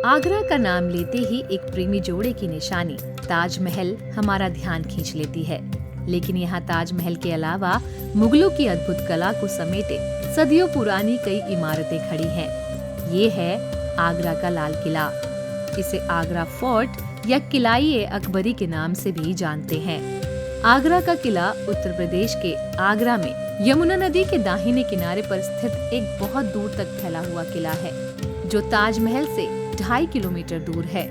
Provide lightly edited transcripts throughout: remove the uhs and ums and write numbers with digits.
आगरा का नाम लेते ही एक प्रेमी जोड़े की निशानी ताजमहल हमारा ध्यान खींच लेती है। लेकिन यहाँ ताजमहल के अलावा मुगलों की अद्भुत कला को समेटे सदियों पुरानी कई इमारतें खड़ी हैं। ये है आगरा का लाल किला। इसे आगरा फोर्ट या किला-ए अकबरी के नाम से भी जानते हैं। आगरा का किला उत्तर प्रदेश के आगरा में यमुना नदी के दाहिने किनारे पर स्थित एक बहुत दूर तक फैला हुआ किला है, जो ताजमहल से 2.5 किलोमीटर दूर है।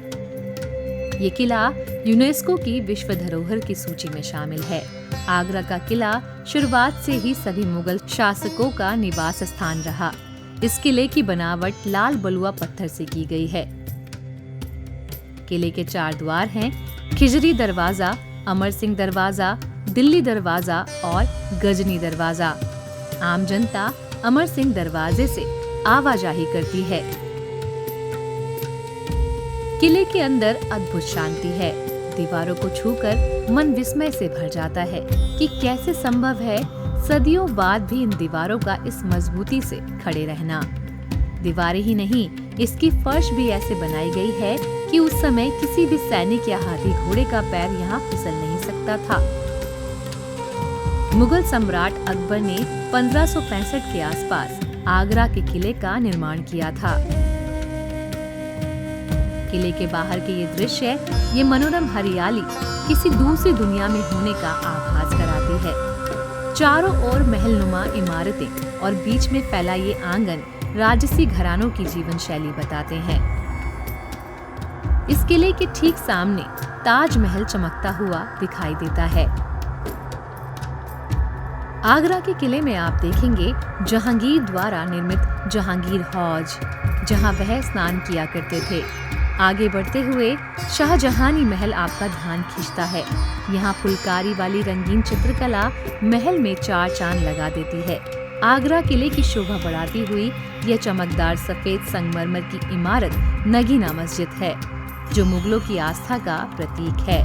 ये किला यूनेस्को की विश्व धरोहर की सूची में शामिल है। आगरा का किला शुरुआत से ही सभी मुगल शासकों का निवास स्थान रहा। इस किले की बनावट लाल बलुआ पत्थर से की गई है। किले के 4 द्वार हैं: खिजरी दरवाजा, अमर सिंह दरवाजा, दिल्ली दरवाजा और गजनी दरवाजा। आम जनता अमर सिंह दरवाजे से आवाजाही करती है। किले के अंदर अद्भुत शांति है। दीवारों को छूकर मन विस्मय से भर जाता है कि कैसे संभव है सदियों बाद भी इन दीवारों का इस मजबूती से खड़े रहना। दीवारें ही नहीं, इसकी फर्श भी ऐसे बनाई गई है कि उस समय किसी भी सैनिक या हाथी घोड़े का पैर यहाँ फिसल नहीं सकता था। मुगल सम्राट अकबर ने 1565 के आसपास आगरा के किले का निर्माण किया था। किले के बाहर के ये दृश्य, ये मनोरम हरियाली किसी दूसरी दुनिया में होने का आभास कराती है। चारों ओर महलनुमा इमारतें और बीच में फैला ये आंगन राजसी घरानों की जीवन शैली बताते हैं। इस किले के ठीक सामने ताजमहल चमकता हुआ दिखाई देता है। आगरा के किले में आप देखेंगे जहांगीर द्वारा निर्मित जहांगीर हौज, जहां वह स्नान किया करते थे। आगे बढ़ते हुए शाहजहानी महल आपका ध्यान खींचता है। यहाँ फुलकारी वाली रंगीन चित्रकला महल में 4 चांद लगा देती है। आगरा किले की शोभा बढ़ाती हुई यह चमकदार सफेद संगमरमर की इमारत नगीना मस्जिद है, जो मुगलों की आस्था का प्रतीक है।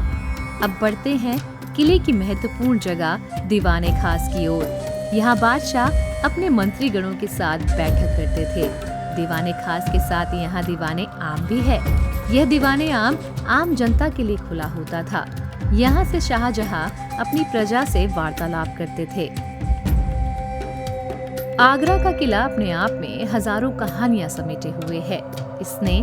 अब बढ़ते हैं किले की महत्वपूर्ण जगह दीवाने खास की ओर। यहाँ बादशाह अपने मंत्रीगणों के साथ बैठक करते थे। दीवाने खास के साथ यहाँ दीवाने आम भी है। यह दीवाने आम जनता के लिए खुला होता था। यहाँ से शाहजहां अपनी प्रजा से वार्तालाप करते थे। आगरा का किला अपने आप में हजारों कहानियां समेटे हुए है। इसने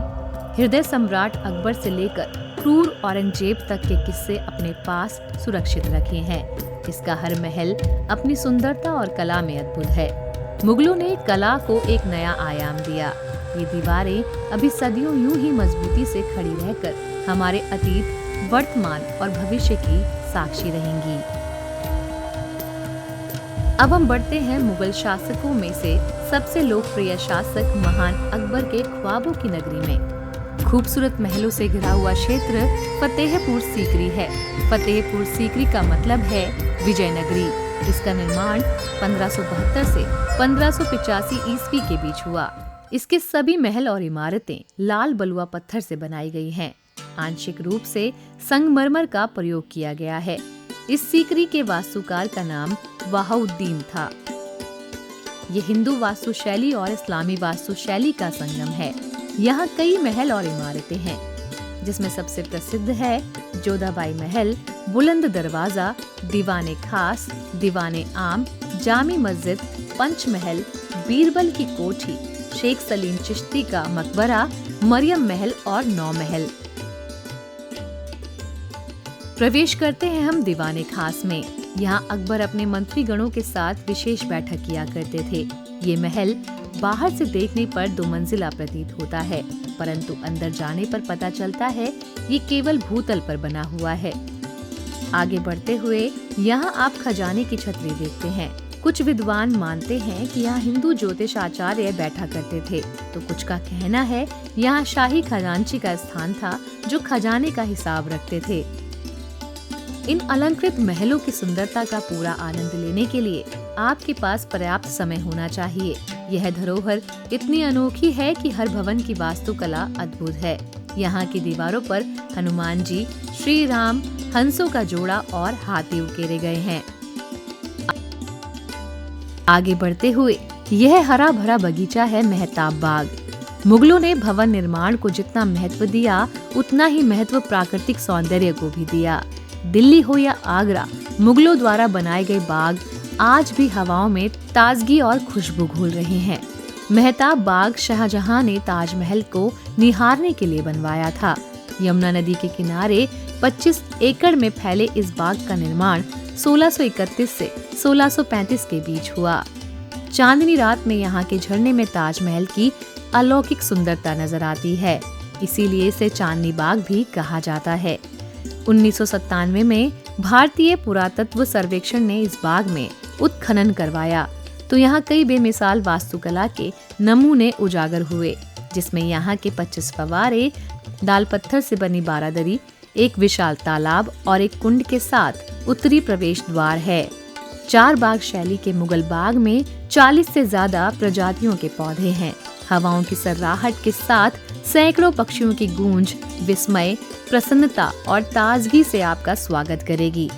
हृदय सम्राट अकबर से लेकर क्रूर औरंगजेब तक के किस्से अपने पास सुरक्षित रखे हैं। इसका हर महल अपनी सुंदरता और कला में अद्भुत है। मुगलों ने कला को एक नया आयाम दिया। ये दीवारें अभी सदियों यूं ही मजबूती से खड़ी रहकर हमारे अतीत, वर्तमान और भविष्य की साक्षी रहेंगी। अब हम बढ़ते हैं मुगल शासकों में से सबसे लोकप्रिय शासक महान अकबर के ख्वाबों की नगरी में। खूबसूरत महलों से घिरा हुआ क्षेत्र फतेहपुर सीकरी है। फतेहपुर सीकरी का मतलब है विजयनगरी। इसका निर्माण 1572 से 1585 ईस्वी के बीच हुआ। इसके सभी महल और इमारतें लाल बलुआ पत्थर से बनाई गई हैं। आंशिक रूप से संगमरमर का प्रयोग किया गया है। इस सीकरी के वास्तुकार का नाम वहाउद्दीन था। ये हिंदू वास्तुशैली और इस्लामी वास्तुशैली का संगम है। यहाँ कई महल और इमारतें हैं, जिसमें सबसे प्रसिद्ध है जोधाबाई महल, बुलंद दरवाजा, दीवाने खास, दीवाने आम, जामी मस्जिद, पंचमहल, बीरबल की कोठी, शेख सलीम चिश्ती का मकबरा, मरियम महल और 9 महल। प्रवेश करते हैं हम दीवाने खास में। यहाँ अकबर अपने मंत्रीगणों के साथ विशेष बैठक किया करते थे। ये महल बाहर से देखने पर 2 मंजिला प्रतीत होता है, परंतु अंदर जाने पर पता चलता है ये केवल भूतल पर बना हुआ है। आगे बढ़ते हुए यहाँ आप खजाने की छतरी देखते हैं। कुछ विद्वान मानते हैं कि यहाँ हिंदू ज्योतिष आचार्य बैठा करते थे, तो कुछ का कहना है यहाँ शाही खजांची का स्थान था, जो खजाने का हिसाब रखते थे। इन अलंकृत महलों की सुंदरता का पूरा आनंद लेने के लिए आपके पास पर्याप्त समय होना चाहिए। यह धरोहर इतनी अनोखी है कि हर भवन की वास्तुकला अद्भुत है। यहाँ की दीवारों पर हनुमान जी, श्री राम, हंसों का जोड़ा और हाथी उकेरे गए हैं। आगे बढ़ते हुए यह हरा भरा बगीचा है मेहताब बाग। मुगलों ने भवन निर्माण को जितना महत्व दिया, उतना ही महत्व प्राकृतिक सौंदर्य को भी दिया। दिल्ली हो या आगरा, मुगलों द्वारा बनाए गए बाग आज भी हवाओं में ताजगी और खुशबू घोल रहे हैं। मेहताब बाग शाहजहां ने ताजमहल को निहारने के लिए बनवाया था। यमुना नदी के किनारे 25 एकड़ में फैले इस बाग का निर्माण 1631 से 1635 के बीच हुआ। चांदनी रात में यहाँ के झरने में ताजमहल की अलौकिक सुंदरता नजर आती है, इसीलिए इसे चांदनी बाग भी कहा जाता है। 1997 में भारतीय पुरातत्व सर्वेक्षण ने इस बाग में उत्खनन करवाया तो यहाँ कई बेमिसाल वास्तुकला के नमूने उजागर हुए, जिसमें यहाँ के 25 फव्वारे, दाल पत्थर से बनी बारादरी, एक विशाल तालाब और एक कुंड के साथ उत्तरी प्रवेश द्वार है। 4 बाग शैली के मुगल बाग में 40 से ज्यादा प्रजातियों के पौधे हैं। हवाओं की सर्राहट के साथ सैकड़ों पक्षियों की गूंज विस्मय, प्रसन्नता और ताजगी से आपका स्वागत करेगी।